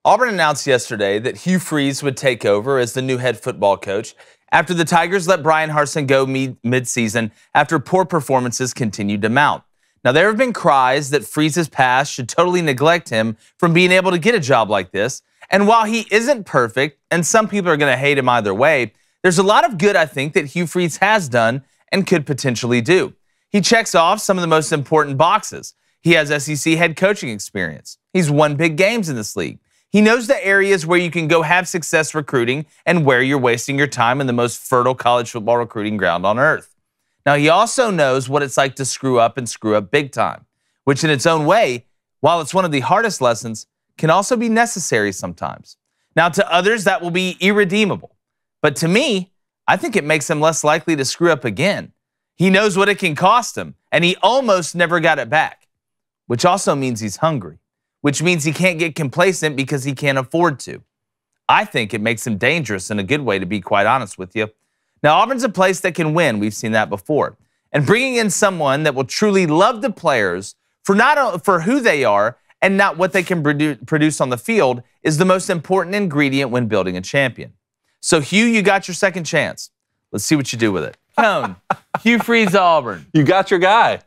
Auburn announced yesterday that Hugh Freeze would take over as the new head football coach after the Tigers let Brian Harsin go mid-season after poor performances continued to mount. Now, there have been cries that Freeze's past should totally neglect him from being able to get a job like this. And while he isn't perfect, and some people are going to hate him either way, there's a lot of good, I think, that Hugh Freeze has done and could potentially do. He checks off some of the most important boxes. He has SEC head coaching experience. He's won big games in this league. He knows the areas where you can go have success recruiting and where you're wasting your time in the most fertile college football recruiting ground on earth. Now, he also knows what it's like to screw up and screw up big time, which in its own way, while it's one of the hardest lessons, can also be necessary sometimes. Now, to others, that will be irredeemable. But to me, I think it makes him less likely to screw up again. He knows what it can cost him, and he almost never got it back, which also means he's hungry, which means he can't get complacent because he can't afford to. I think it makes him dangerous in a good way, to be quite honest with you. Now, Auburn's a place that can win. We've seen that before. And bringing in someone that will truly love the players for who they are and not what they can produce on the field is the most important ingredient when building a champion. So, Hugh, you got your second chance. Let's see what you do with it. Cone, Hugh Freeze, Auburn. You got your guy.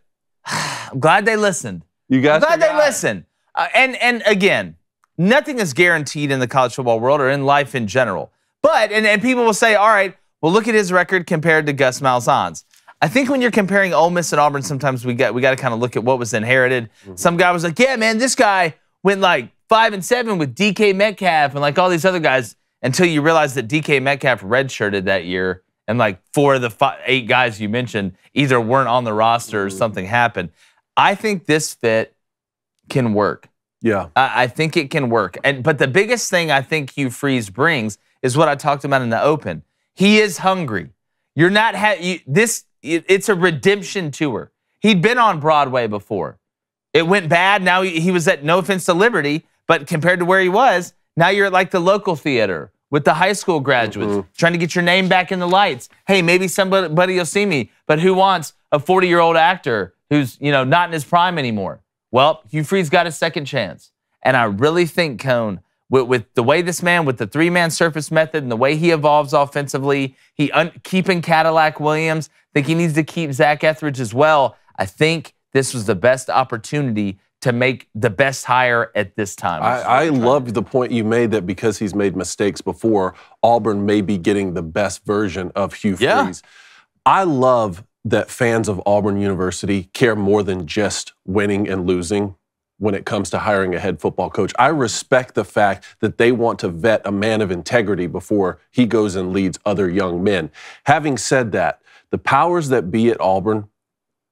I'm glad they listened. You got your guy. I'm glad they listened. And again, nothing is guaranteed in the college football world or in life in general. But, and people will say, all right, well, look at his record compared to Gus Malzahn's. I think when you're comparing Ole Miss and Auburn, sometimes we got to kind of look at what was inherited. Mm-hmm. Some guy was like, yeah, man, this guy went like 5-7 with DK Metcalf and like all these other guys, until you realize that DK Metcalf redshirted that year and like 4 of the 8 guys you mentioned either weren't on the roster or something happened. I think this fit can work. Yeah. I think it can work. But the biggest thing I think Hugh Freeze brings is what I talked about in the open. He is hungry. You're not it's a redemption tour. He'd been on Broadway before. It went bad. Now he was at, no offense to Liberty, but compared to where he was, now you're at like the local theater with the high school graduates trying to get your name back in the lights. Hey, maybe somebody will see me, but who wants a 40-year-old actor who's, not in his prime anymore? Well, Hugh Freeze got a second chance. And I really think, Cone, with the way this man, with the 3-man surface method and the way he evolves offensively, keeping Cadillac Williams, I think he needs to keep Zach Etheridge as well. I think this was the best opportunity to make the best hire at this time. I loved the point you made that because he's made mistakes before, Auburn may be getting the best version of Hugh Freeze. I love that fans of Auburn University care more than just winning and losing when it comes to hiring a head football coach. I respect the fact that they want to vet a man of integrity before he goes and leads other young men. Having said that, the powers that be at Auburn,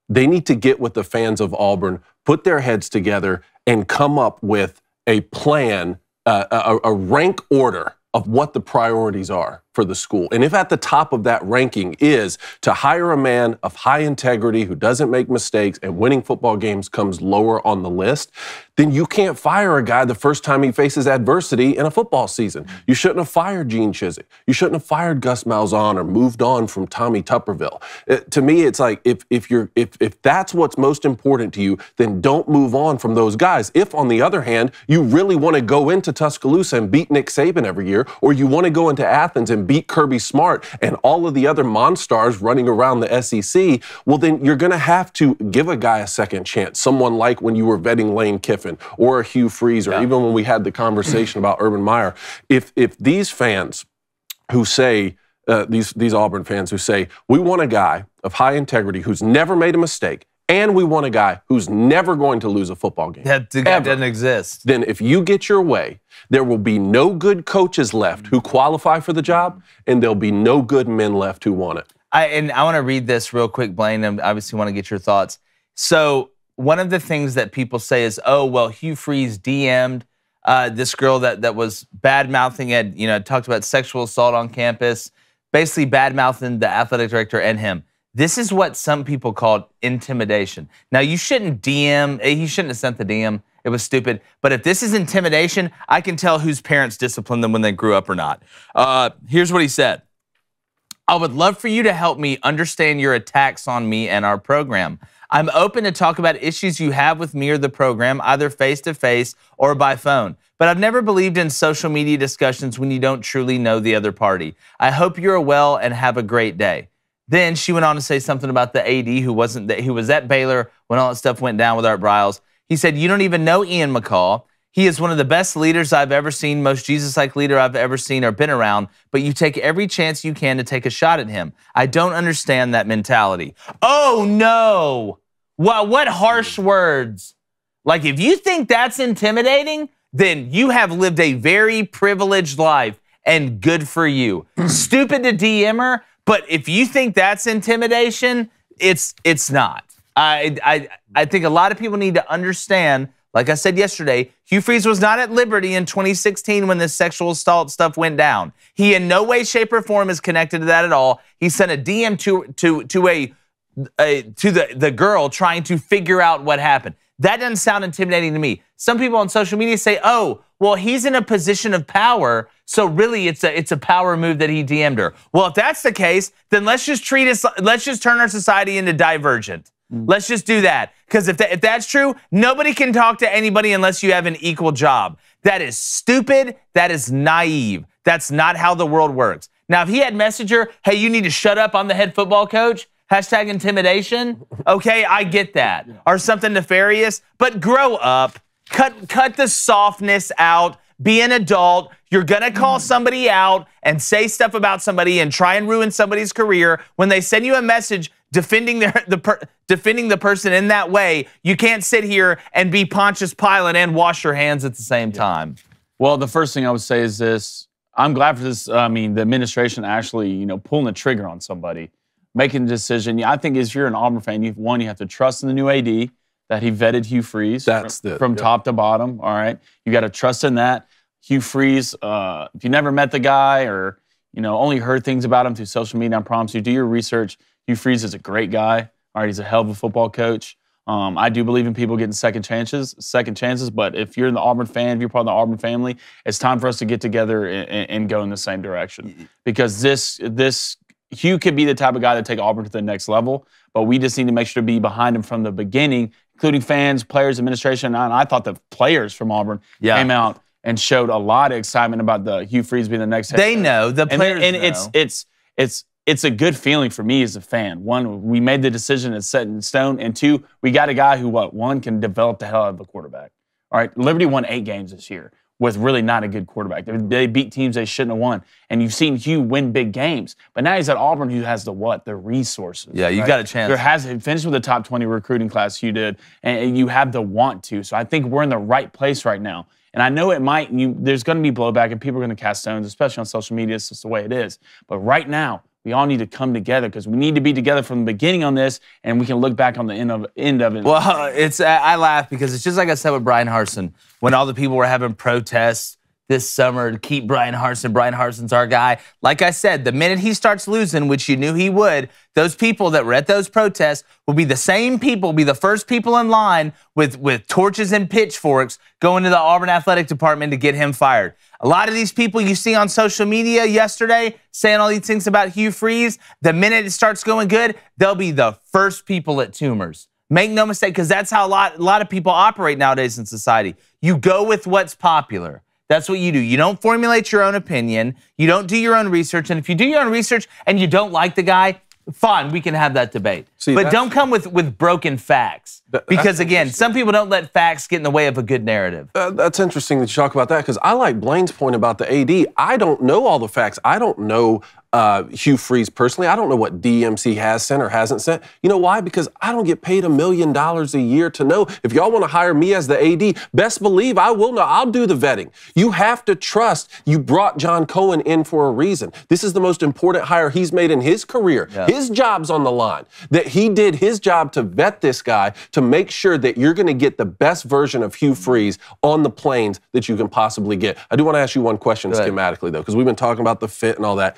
they need to get with the fans of Auburn, put their heads together, and come up with a plan, a rank order of what the priorities are for the school. And if at the top of that ranking is to hire a man of high integrity who doesn't make mistakes and winning football games comes lower on the list, then you can't fire a guy the first time he faces adversity in a football season. You shouldn't have fired Gene Chizik. You shouldn't have fired Gus Malzahn or moved on from Tommy Tupperville. To me, it's like if that's what's most important to you, then don't move on from those guys. If, on the other hand, you really want to go into Tuscaloosa and beat Nick Saban every year, or you want to go into Athens and beat Kirby Smart and all of the other monsters running around the SEC, well, then you're going to have to give a guy a second chance. Someone like when you were vetting Lane Kiffin or a Hugh Freeze, or even when we had the conversation about Urban Meyer. If these fans who say, these Auburn fans who say, we want a guy of high integrity who's never made a mistake, and we want a guy who's never going to lose a football game. That doesn't exist. Then if you get your way, there will be no good coaches left who qualify for the job, and there'll be no good men left who want it. I want to read this real quick, Blaine, and obviously want to get your thoughts. So one of the things that people say is, oh, well, Hugh Freeze DM'd this girl that was bad-mouthing, talked about sexual assault on campus, basically bad-mouthing the athletic director and him. This is what some people called intimidation. Now, you shouldn't DM. He shouldn't have sent the DM. It was stupid. But if this is intimidation, I can tell whose parents disciplined them when they grew up or not. Here's what he said. I would love for you to help me understand your attacks on me and our program. I'm open to talk about issues you have with me or the program, either face-to-face or by phone. But I've never believed in social media discussions when you don't truly know the other party. I hope you're well and have a great day. Then she went on to say something about the AD who was at Baylor when all that stuff went down with Art Briles. He said, you don't even know Ian McCall. He is one of the best leaders I've ever seen, most Jesus-like leader I've ever seen or been around, but you take every chance you can to take a shot at him. I don't understand that mentality. Oh, no. What harsh words. Like, if you think that's intimidating, then you have lived a very privileged life, and good for you. Stupid to DM her, but if you think that's intimidation, it's not. I think a lot of people need to understand. Like I said yesterday, Hugh Freeze was not at liberty in 2016 when this sexual assault stuff went down. He in no way, shape, or form is connected to that at all. He sent a DM to the girl trying to figure out what happened. That doesn't sound intimidating to me. Some people on social media say, oh, well, he's in a position of power, so really it's a power move that he DM'd her. Well, if that's the case, then let's just turn our society into Divergent. Let's just do that. Because if that's true, nobody can talk to anybody unless you have an equal job. That is stupid. That is naive. That's not how the world works. Now, if he had messaged her, hey, you need to shut up, I'm the head football coach, hashtag intimidation, okay, I get that. Or something nefarious, but grow up. Cut the softness out. Be an adult. You're going to call somebody out and say stuff about somebody and try and ruin somebody's career. When they send you a message defending the person in that way, you can't sit here and be Pontius Pilate and wash your hands at the same time. Well, the first thing I would say is this. I'm glad for this. I mean, the administration actually, pulling the trigger on somebody, making a decision. Yeah, I think if you're an Auburn fan, you have to trust in the new AD that he vetted Hugh Freeze from top to bottom. All right, you got to trust in that. Hugh Freeze, if you never met the guy or only heard things about him through social media, I promise you, do your research. Hugh Freeze is a great guy. All right, he's a hell of a football coach. I do believe in people getting second chances. But if you're the Auburn fan, if you're part of the Auburn family, it's time for us to get together and go in the same direction. Because this Hugh could be the type of guy to take Auburn to the next level. But we just need to make sure to be behind him from the beginning, including fans, players, administration. And I thought the players from Auburn came out and showed a lot of excitement about the Hugh Freeze being the next head coach. They know. The players know. It's a good feeling for me as a fan. One, we made the decision, it's set in stone. And two, we got a guy who, one, can develop the hell out of a quarterback. All right, Liberty won 8 games this year with really not a good quarterback. They beat teams they shouldn't have won. And you've seen Hugh win big games. But now he's at Auburn, who has the resources. Yeah, you've got a chance. He finished with the top 20 recruiting class, Hugh did, and you have the want to. So I think we're in the right place right now. And I know there's going to be blowback and people are going to cast stones, especially on social media. It's just the way it is. But right now, we all need to come together because we need to be together from the beginning on this, and we can look back on the end of it. Well, I laugh because it's just like I said with Brian Harsin. When all the people were having protests this summer to keep Brian Harsin. Brian Harsin's our guy. Like I said, the minute he starts losing, which you knew he would, those people that were at those protests will be the same people, be the first people in line with torches and pitchforks going to the Auburn Athletic Department to get him fired. A lot of these people you see on social media yesterday saying all these things about Hugh Freeze, the minute it starts going good, they'll be the first people at tumors. Make no mistake, because that's how a lot of people operate nowadays in society. You go with what's popular. That's what you do. You don't formulate your own opinion. You don't do your own research. And if you do your own research and you don't like the guy, fine, we can have that debate. But don't come with broken facts. Because, again, some people don't let facts get in the way of a good narrative. That's interesting that you talk about that, because I like Blaine's point about the AD. I don't know all the facts. I don't know Hugh Freeze personally. I don't know what DMC has sent or hasn't sent. You know why? Because I don't get paid $1 million a year to know. If y'all want to hire me as the AD, best believe I will know. I'll do the vetting. You have to trust you brought John Cohen in for a reason. This is the most important hire he's made in his career. Yeah. His job's on the line. That he did his job to vet this guy to make sure that you're going to get the best version of Hugh Freeze on the planes that you can possibly get. I do want to ask you one question schematically, though, because we've been talking about the fit and all that.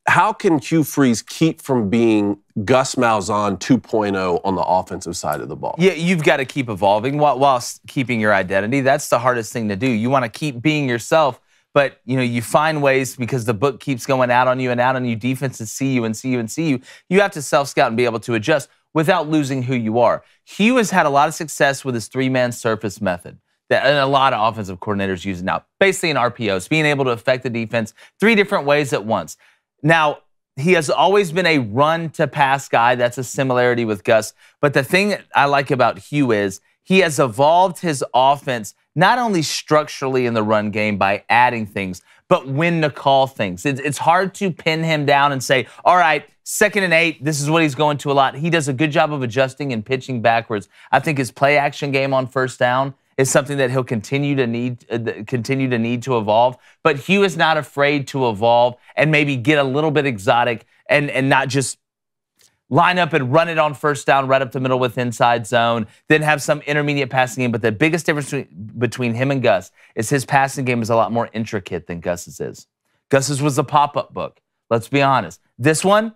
How can Hugh Freeze keep from being Gus Malzahn 2.0 on the offensive side of the ball? Yeah, you've got to keep evolving while keeping your identity. That's the hardest thing to do. You want to keep being yourself, but you find ways, because the book keeps going out on you and out on you. Defenses see you and see you and see you. You have to self-scout and be able to adjust. without losing who you are. Hugh has had a lot of success with his three-man surface method that and a lot of offensive coordinators use it now, basically in RPOs, being able to affect the defense 3 different ways at once. Now, he has always been a run-to-pass guy. That's a similarity with Gus. But the thing I like about Hugh is he has evolved his offense not only structurally in the run game by adding things, but when to call things. It's hard to pin him down and say, all right, 2nd and 8, this is what he's going to a lot. He does a good job of adjusting and pitching backwards. I think his play-action game on 1st down is something that he'll continue to need to evolve. But Hugh is not afraid to evolve and maybe get a little bit exotic and not just line up and run it on 1st down right up the middle with inside zone, then have some intermediate passing game. But the biggest difference between him and Gus is his passing game is a lot more intricate than Gus's is. Gus's was a pop-up book. Let's be honest. This one,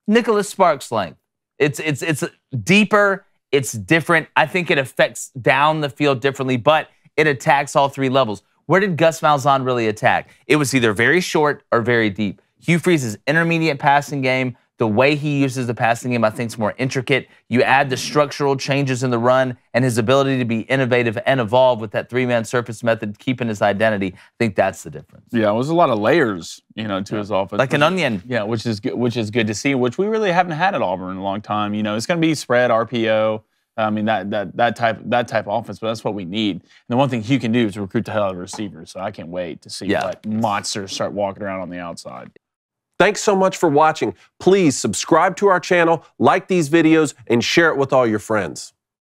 Nicholas Sparks length. It's deeper. It's different. I think it affects down the field differently, but it attacks all 3 levels. Where did Gus Malzahn really attack? It was either very short or very deep. Hugh Freeze's intermediate passing game, the way he uses the passing game, I think is more intricate. You add the structural changes in the run and his ability to be innovative and evolve with that 3-man surface method, keeping his identity. I think that's the difference. Yeah, it was a lot of layers, to his offense. Like an onion. Yeah, which is good to see, which we really haven't had at Auburn in a long time. It's going to be spread, RPO. I mean, that type of offense, but that's what we need. And the one thing Hugh can do is recruit the hell out of receivers. So I can't wait to see what monsters start walking around on the outside. Thanks so much for watching. Please subscribe to our channel, like these videos, and share it with all your friends.